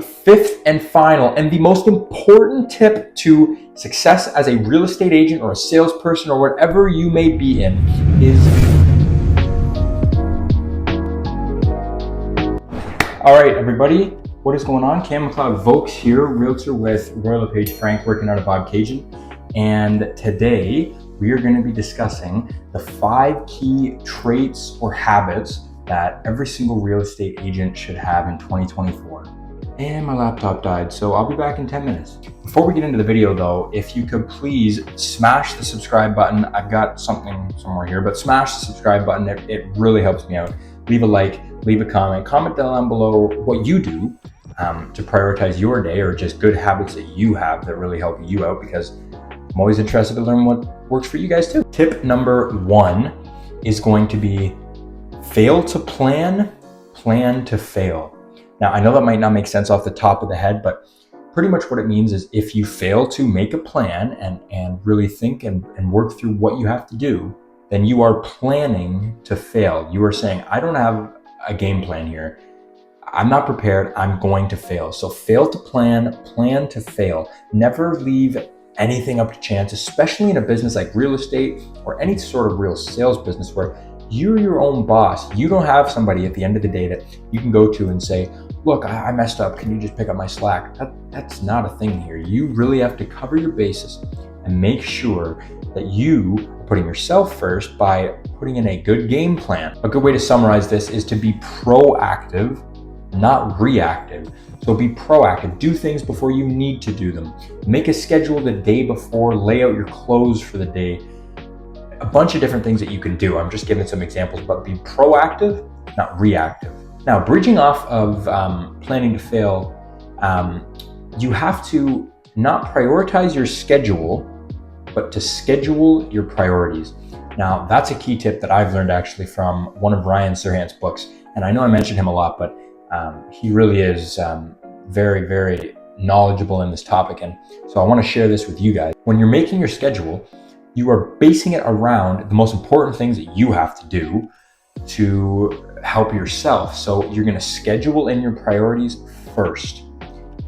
Fifth and final, and the most important tip to success as a real estate agent or a salesperson or whatever you may be in is... All right, everybody, what is going on? McLeod-Voakes here, realtor with Royal LePage Frank, working out of Bob Cajun. And today we are going to be discussing the 5 key traits or habits that every single real estate agent should have in 2024. And my laptop died, so I'll be back in 10 minutes. Before we get into the video though, if you could please smash the subscribe button. I've got something somewhere here, but smash the subscribe button. It really helps me out. Leave a like, leave a comment down below what you do to prioritize your day, or just good habits that you have that really help you out, because I'm always interested to learn what works for you guys too. Tip number 1 is going to be fail to plan, plan to fail. Now, I know that might not make sense off the top of the head, but pretty much what it means is if you fail to make a plan and really think and work through what you have to do, then you are planning to fail. You are saying, I don't have a game plan here. I'm not prepared. I'm going to fail. So fail to plan, plan to fail. Never leave anything up to chance, especially in a business like real estate or any sort of real sales business where you're your own boss. You don't have somebody at the end of the day that you can go to and say, look, I messed up. Can you just pick up my slack? That's not a thing here. You really have to cover your bases and make sure that you are putting yourself first by putting in a good game plan. A good way to summarize this is to be proactive, not reactive. So be proactive. Do things before you need to do them. Make a schedule the day before. Lay out your clothes for the day. A bunch of different things that you can do. I'm just giving some examples, but be proactive, not reactive. Now, bridging off of planning to fail, you have to not prioritize your schedule, but to schedule your priorities. Now, that's a key tip that I've learned actually from one of Ryan Serhant's books. And I know I mentioned him a lot, but he really is very, very knowledgeable in this topic. And so I want to share this with you guys. When you're making your schedule, you are basing it around the most important things that you have to do to help yourself. So you're going to schedule in your priorities first.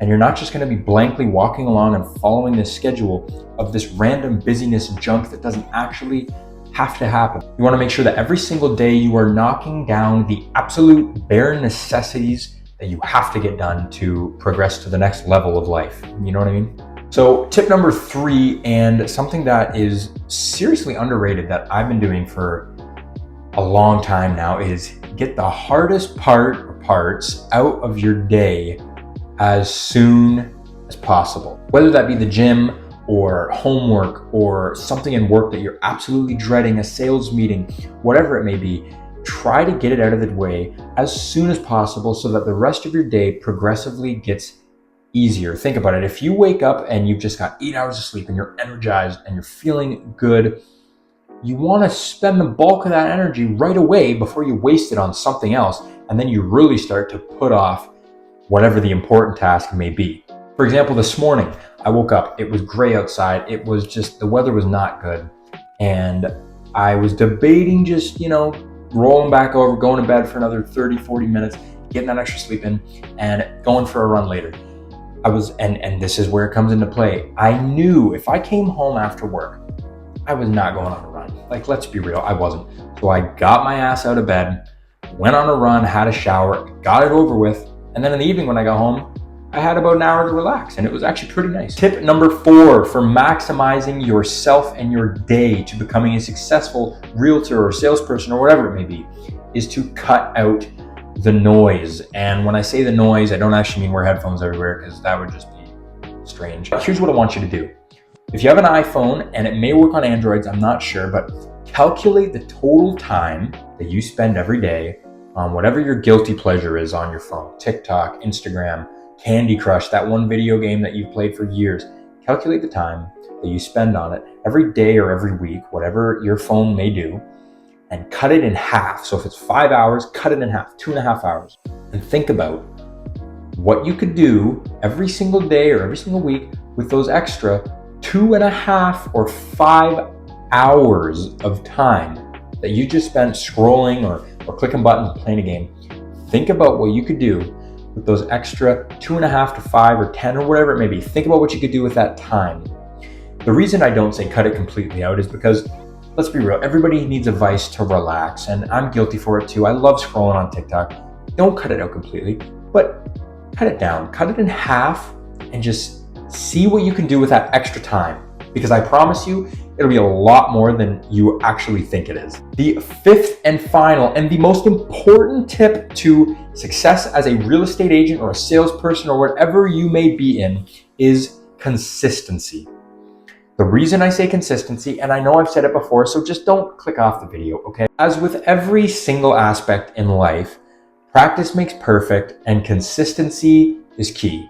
And you're not just going to be blankly walking along and following this schedule of this random busyness junk that doesn't actually have to happen. You want to make sure that every single day you are knocking down the absolute bare necessities that you have to get done to progress to the next level of life. You know what I mean? So tip number 3, and something that is seriously underrated that I've been doing for a long time now, is get the hardest parts out of your day as soon as possible. Whether that be the gym or homework or something in work that you're absolutely dreading, a sales meeting, whatever it may be, try to get it out of the way as soon as possible so that the rest of your day progressively gets easier. Think about it. If you wake up and you've just got 8 hours of sleep and you're energized and you're feeling good, you want to spend the bulk of that energy right away before you waste it on something else. And then you really start to put off whatever the important task may be. For example, this morning, I woke up, it was gray outside. It was just, the weather was not good. And I was debating just, rolling back over, going to bed for another 30, 40 minutes, getting that extra sleep in and going for a run later. And this is where it comes into play. I knew if I came home after work, I was not going on a run. Like, let's be real, I wasn't. So I got my ass out of bed, went on a run, had a shower, got it over with. And then in the evening when I got home, I had about an hour to relax, and it was actually pretty nice. Tip number 4 for maximizing yourself and your day to becoming a successful realtor or salesperson or whatever it may be is to cut out the noise. And when I say the noise, I don't actually mean wear headphones everywhere, because that would just be strange. But here's what I want you to do. If you have an iPhone, and it may work on Androids, I'm not sure, but calculate the total time that you spend every day on whatever your guilty pleasure is on your phone. TikTok, Instagram, Candy Crush, that one video game that you've played for years. Calculate the time that you spend on it every day or every week, whatever your phone may do, and cut it in half. So if it's 5 hours, cut it in half, 2.5 hours. And think about what you could do every single day or every single week with those extra 2.5 or 5 hours of time that you just spent scrolling or clicking buttons and playing a game. Think about what you could do with those extra 2.5 to 5 or 10 or whatever it may be. Think about what you could do with that time. The reason I don't say cut it completely out is because, let's be real, everybody needs a vice to relax, and I'm guilty for it too. I love scrolling on TikTok. Don't cut it out completely, but cut it down. Cut it in half and just see what you can do with that extra time. Because I promise you, it'll be a lot more than you actually think it is. The fifth and final and the most important tip to success as a real estate agent or a salesperson or whatever you may be in is consistency. The reason I say consistency, and I know I've said it before, so just don't click off the video, okay? As with every single aspect in life, practice makes perfect and consistency is key.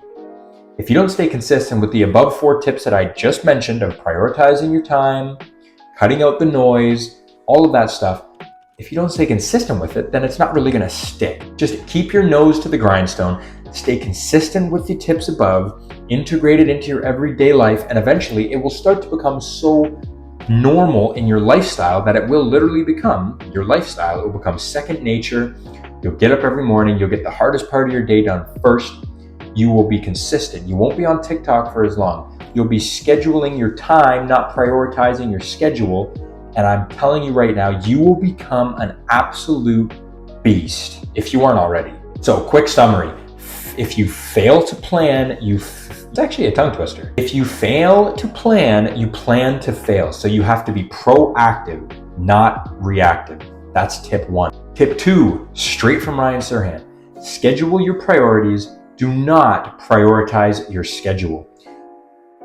If you don't stay consistent with the above 4 tips that I just mentioned of prioritizing your time, cutting out the noise, all of that stuff, if you don't stay consistent with it, then it's not really gonna stick. Just keep your nose to the grindstone, stay consistent with the tips above, integrate it into your everyday life, and eventually it will start to become so normal in your lifestyle that it will literally become your lifestyle. It will become second nature. You'll get up every morning, you'll get the hardest part of your day done first. You will be consistent. You won't be on TikTok for as long. You'll be scheduling your time, not prioritizing your schedule. And I'm telling you right now, you will become an absolute beast if you aren't already. So, quick summary. If you fail to plan, it's actually a tongue twister. If you fail to plan, you plan to fail. So you have to be proactive, not reactive. That's tip 1. Tip 2, straight from Ryan Serhant. Schedule your priorities. Do not prioritize your schedule.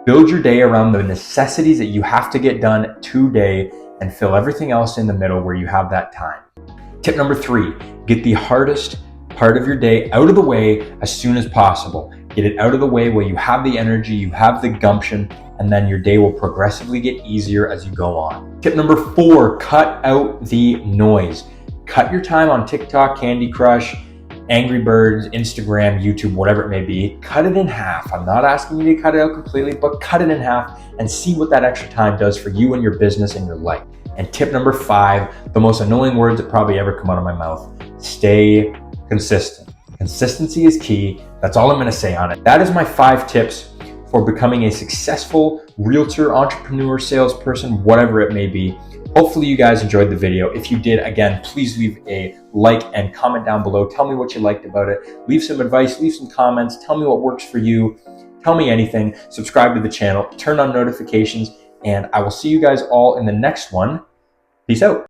Build your day around the necessities that you have to get done today and fill everything else in the middle where you have that time. Tip number 3, get the hardest part of your day out of the way as soon as possible. Get it out of the way where you have the energy, you have the gumption, and then your day will progressively get easier as you go on. Tip number 4, cut out the noise. Cut your time on TikTok, Candy Crush, Angry Birds, Instagram, YouTube, whatever it may be. Cut it in half. I'm not asking you to cut it out completely, but cut it in half and see what that extra time does for you and your business and your life. And tip number 5, the most annoying words that probably ever come out of my mouth: stay consistent. Consistency is key. That's all I'm going to say on it. That is my 5 tips for becoming a successful realtor, entrepreneur, salesperson, whatever it may be. Hopefully you guys enjoyed the video. If you did, again, please leave a like and comment down below. Tell me what you liked about it. Leave some advice, leave some comments. Tell me what works for you. Tell me anything. Subscribe to the channel, turn on notifications, and I will see you guys all in the next one. Peace out.